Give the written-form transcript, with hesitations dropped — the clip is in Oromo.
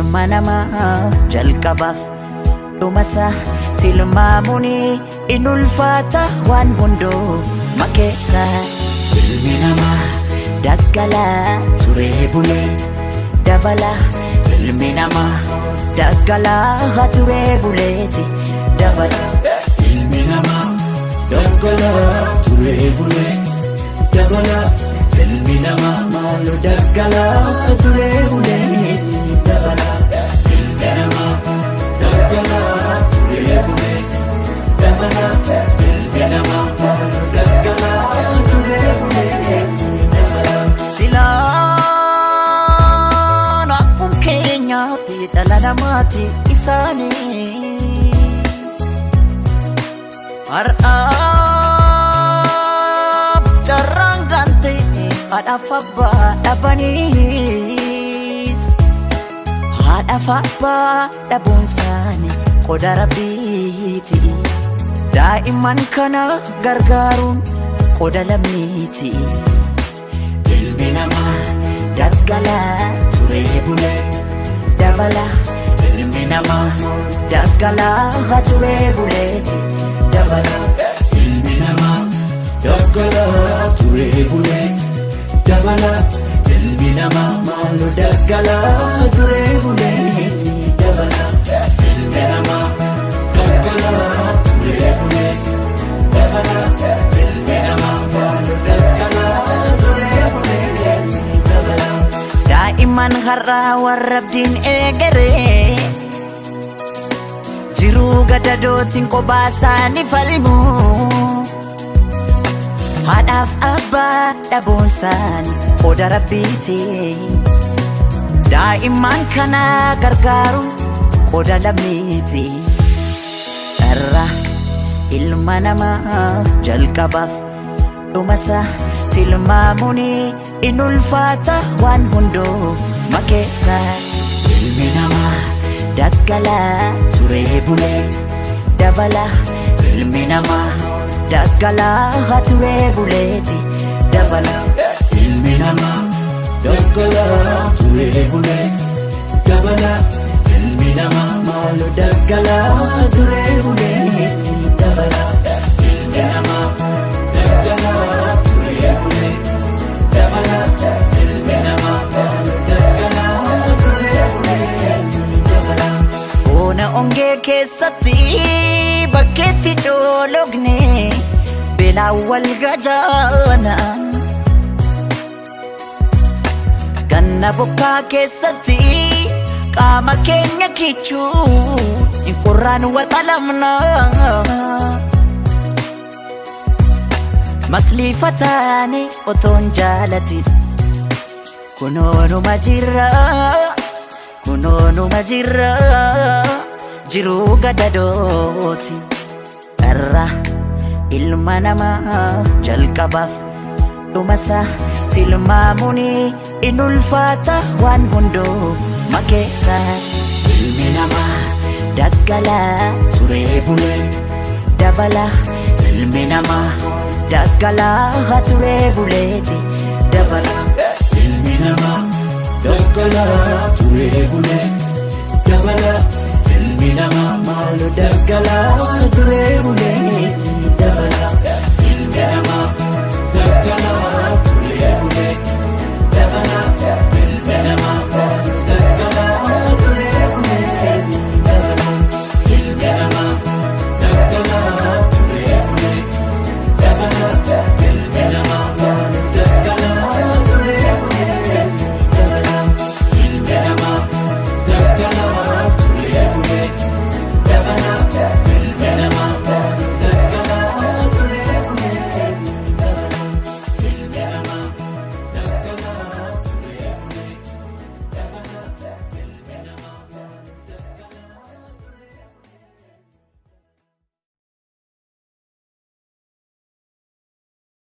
ilma namaa jalqabaaf dhumasa tilmaamuun in ulfaata waan hundoo makeessa. Ilmi namaa daggalaa turee buleet dabala. Ilmi namaa daggalaa turee buleeti dabala. Ilmi namaa daggalaa turee buleet dabala. Ilmi namaa maaloo daggalaa turee buleeti dabala. Ilmi namaa daggalaa turee buleet dabala. Ilmi namaa maaloo daggalaa turee buleeti dabala. Silaan akkuma keenyaatti dhala namaati isaanis har'aaf carraan gante haadhaaf abbaa dhabaniis haadhaaf abbaa dhabuun isaanii qoda Rabbiiti. Daa'imman kana gargaaruun qoda lammiiti. Ilmi namaa Daggalaa turee buleet dabala. ilmi namaa Daggalaa turee buleeti dabala. ilmi namaa daggalaa turee buleet dabala. Ilmi namaa maaloo daggalaa turee buleeti dabala. Ilmi namaa daggalaa turee buleet dabala. Ilmi namaa maaloo daggalaa turee buleeti dabala. Daa'imman har'aa warra abdiin eegaree jiruu gadadootiin kophaa isaanii falmu. Haadhaaf abbaa dhabuun isaanii qoda Rabbiiti. Daa'imman kana gargaaru qoda lammiiti. Irra ilma namaa jalqabaaf dhumasa tilmaamuun in ulfaata waan hundoo makeessa. Ilmi namaa Daggalaa turee buleet dabala. ilmi namaa Daggalaa turee buleeti dabala. ilmi namaa daggalaa turee buleet dabala. Ilmi namaa maaloo daggalaa turee buleeti dabala. Ilmi namaa daggalaa turee buleet dabala. Ilmi namaa maaloo daggalaa turee buleeti dabala. Boona ongee keessatti bakkeetti coologne beelaa wal gajaana. Ganna bokkaa keessatti qaama keenya kichuu in qurraan waxalamna. Masliifataane otoon jaalatin kunoonuma jirra kunoonuma jirra jiruu gadadooti. Irra ilma namaa jalqabaaf dhumasa tilmaamuun in ulfaata waan hundoo makeessa. Ilmi namaa Daggalaa turee buleet dabala. ilmi namaa Daggalaa turee buleeti dabala. ilmi namaa daggalaa turee buleet dabala. Ilmi namaa maaloo daggalaa turee buleeti dabala.